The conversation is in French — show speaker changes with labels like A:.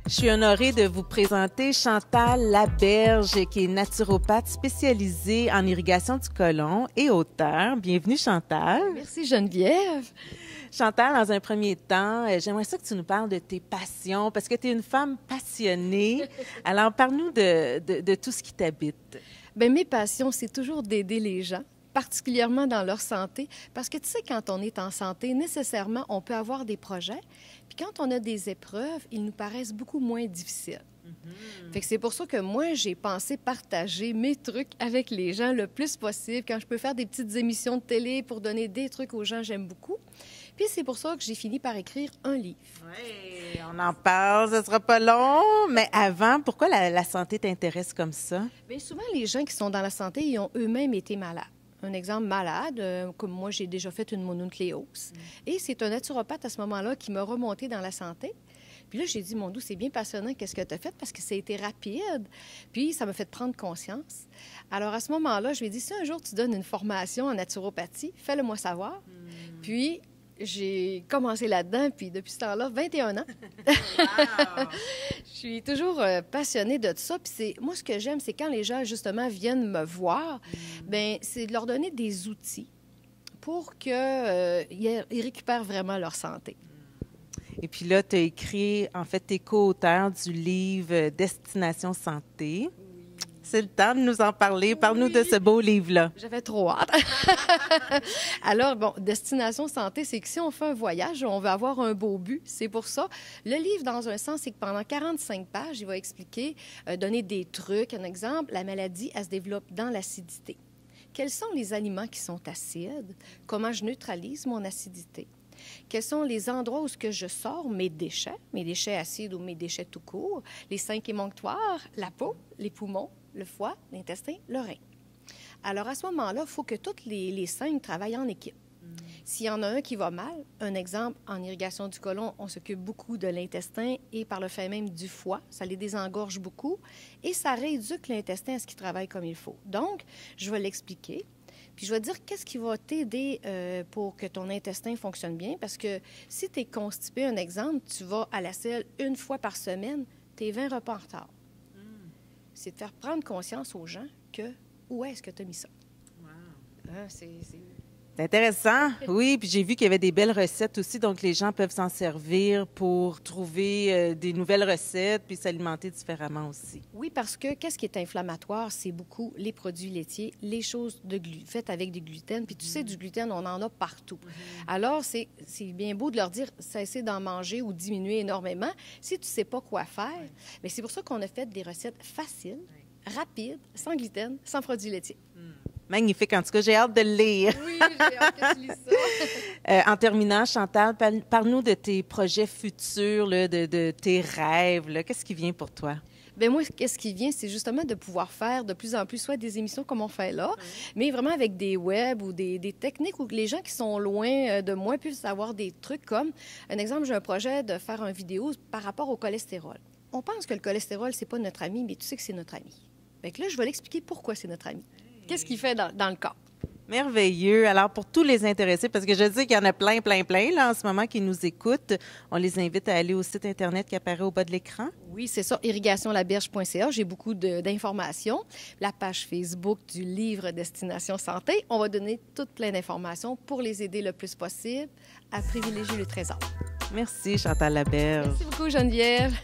A: Je suis honorée de vous présenter Chantal Laberge, qui est naturopathe spécialisée en irrigation du côlon et auteure. Bienvenue, Chantal.
B: Merci, Geneviève.
A: Chantal, dans un premier temps, j'aimerais ça que tu nous parles de tes passions, parce que tu es une femme passionnée. Alors, parle-nous de tout ce qui t'habite.
B: Bien, mes passions, c'est toujours d'aider les gens, particulièrement dans leur santé, parce que tu sais, quand on est en santé, nécessairement, on peut avoir des projets, puis quand on a des épreuves, ils nous paraissent beaucoup moins difficiles. Fait que c'est pour ça que moi, j'ai pensé partager mes trucs avec les gens le plus possible. Quand je peux faire des petites émissions de télé pour donner des trucs aux gens, j'aime beaucoup. Puis c'est pour ça que j'ai fini par écrire un livre.
A: Oui, on en parle, ce sera pas long. Mais avant, pourquoi la santé t'intéresse comme ça?
B: Bien, souvent, les gens qui sont dans la santé, ils ont eux-mêmes été malades. Un exemple malade, comme moi, j'ai déjà fait une mononucléose. Et c'est un naturopathe à ce moment-là qui m'a remonté dans la santé. Puis là, j'ai dit, mon Dieu, c'est bien passionnant, qu'est-ce que tu as fait? Parce que ça a été rapide. Puis ça m'a fait prendre conscience. Alors, à ce moment-là, je lui ai dit, si un jour tu donnes une formation en naturopathie, fais-le-moi savoir. Puis, j'ai commencé là-dedans, puis depuis ce temps-là, 21 ans.
A: Wow!
B: Je suis toujours passionnée de ça. Puis moi, ce que j'aime, c'est quand les gens, justement, viennent me voir, bien, c'est de leur donner des outils pour qu'ils récupèrent vraiment leur santé.
A: Et puis là, tu as écrit, en fait, t'es co-auteur du livre Destination Santé. C'est le temps de nous en parler. Parle-nous de ce beau livre-là.
B: J'avais trop hâte. Alors, bon, Destination Santé, c'est que si on fait un voyage, on veut avoir un beau but. C'est pour ça. Le livre, dans un sens, c'est que pendant 45 pages, il va expliquer, donner des trucs. Un exemple, la maladie, elle se développe dans l'acidité. Quels sont les aliments qui sont acides? Comment je neutralise mon acidité? Quels sont les endroits où je sors mes déchets acides ou mes déchets tout court, les 5 émonctoires, la peau, les poumons, le foie, l'intestin, le rein. Alors, à ce moment-là, il faut que toutes les 5 travaillent en équipe. S'il y en a un qui va mal, un exemple, en irrigation du côlon, on s'occupe beaucoup de l'intestin et par le fait même du foie. Ça les désengorge beaucoup et ça rééduque l'intestin à ce qu'il travaille comme il faut. Donc, je vais l'expliquer. Puis je vais te dire qu'est-ce qui va t'aider pour que ton intestin fonctionne bien. Parce que si tu es constipé, un exemple, tu vas à la selle une fois par semaine, tu es 20 repas en retard. C'est de faire prendre conscience aux gens que où est-ce que tu as mis ça.
A: Wow.
B: Hein,
A: c'est intéressant. Oui, puis j'ai vu qu'il y avait des belles recettes aussi, donc les gens peuvent s'en servir pour trouver des nouvelles recettes puis s'alimenter différemment aussi.
B: Oui, parce que qu'est-ce qui est inflammatoire? C'est beaucoup les produits laitiers, les choses faites avec du gluten. Puis tu sais, du gluten, on en a partout. Alors, c'est bien beau de leur dire cessez d'en manger ou diminuer énormément. Si tu ne sais pas quoi faire, mais c'est pour ça qu'on a fait des recettes faciles, rapides, sans gluten, sans produits laitiers.
A: Magnifique. En tout cas, j'ai hâte de le lire.
B: Oui, j'ai hâte que tu lises ça.
A: En terminant, Chantal, parle-nous de tes projets futurs, là, de tes rêves. Qu'est-ce qui vient pour toi?
B: Bien, moi, qu'est-ce qui vient, c'est justement de pouvoir faire de plus en plus soit des émissions comme on fait là, mais vraiment avec des webs ou des techniques où les gens qui sont loin de moi puissent avoir des trucs comme, un exemple, j'ai un projet de faire une vidéo par rapport au cholestérol. On pense que le cholestérol, c'est pas notre ami, mais tu sais que c'est notre ami. Fait que là, je vais l'expliquer pourquoi c'est notre ami. Qu'est-ce qu'il fait dans le corps?
A: Merveilleux. Alors, pour tous les intéressés, parce que je sais qu'il y en a plein là, en ce moment qui nous écoutent, on les invite à aller au site Internet qui apparaît au bas de l'écran.
B: Oui, c'est ça, irrigationlaberge.ca. J'ai beaucoup d'informations. La page Facebook du livre Destination Santé. On va donner toutes plein d'informations pour les aider le plus possible à privilégier le trésor.
A: Merci, Chantal Laberge.
B: Merci beaucoup, Geneviève.